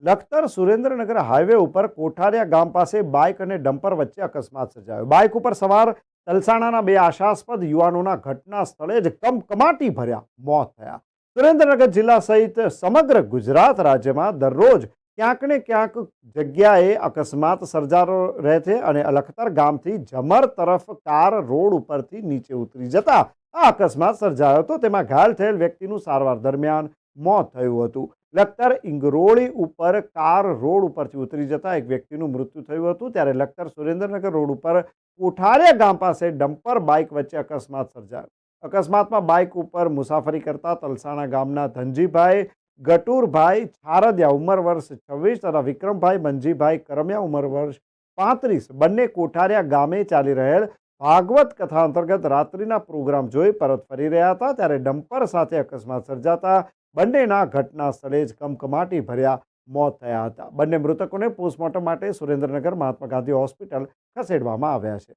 Lakhtar Surendranagar highway ઉપર કોઠારિયા ગામ પાસે બાઇક અને ડમ્પર વચ્ચે અકસ્માત સર્જાયો. બાઇક ઉપર સવાર તલસાણાના બે આશાસ્પદ યુવાનોના ઘટના સ્થળે જ કમકમાટી ભર્યા મોત થયા. સુરેન્દ્રનગર જિલ્લા સહિત સમગ્ર ગુજરાત રાજ્યમાં દરરોજ ક્યાંક ને ક્યાંક જગ્યાએ અકસ્માત સર્જાતો રહે છે અને લખતર ગામથી જમર તરફ કાર રોડ ઉપરથી નીચે ઉતરી જતા આ અકસ્માત સર્જાયો હતો. તેમાં ઘાયલ થયેલ વ્યક્તિનું સારવાર દરમિયાન મોત થયું હતું. લખતર ઇંગરોળી ઉપર કાર રોડ ઉપરથી ઉતરી જતા એક વ્યક્તિનું મૃત્યુ થયું હતું. ત્યારે લખતર સુરેન્દ્રનગર રોડ ઉપર કોઠારિયા ગામ પાસે ડમ્પર બાઇક વચ્ચે અકસ્માત સર્જાયો. અકસ્માતમાં બાઇક ઉપર મુસાફરી કરતા તલસાણા ગામના ધનજીભાઈ ગટુરભાઈ છારદિયા ઉંમર વર્ષ 26 તથા વિક્રમભાઈ મંજીભાઈ કરમિયા ઉંમર વર્ષ 35 બંને કોઠારિયા ગામે ચાલી રહેલ ભાગવત કથા અંતર્ગત રાત્રિના પ્રોગ્રામ જોઈ પરત ફરી રહ્યા હતા. ત્યારે ડમ્પર સાથે અકસ્માત સર્જાતા બંનેના ઘટના સ્થળે જ કમકમાટી ભર્યા મોત થયા હતા. બંને મૃતકોને પોસ્ટમોર્ટમ માટે સુરેન્દ્રનગર મહાત્મા ગાંધી હોસ્પિટલ ખસેડવામાં આવ્યા છે.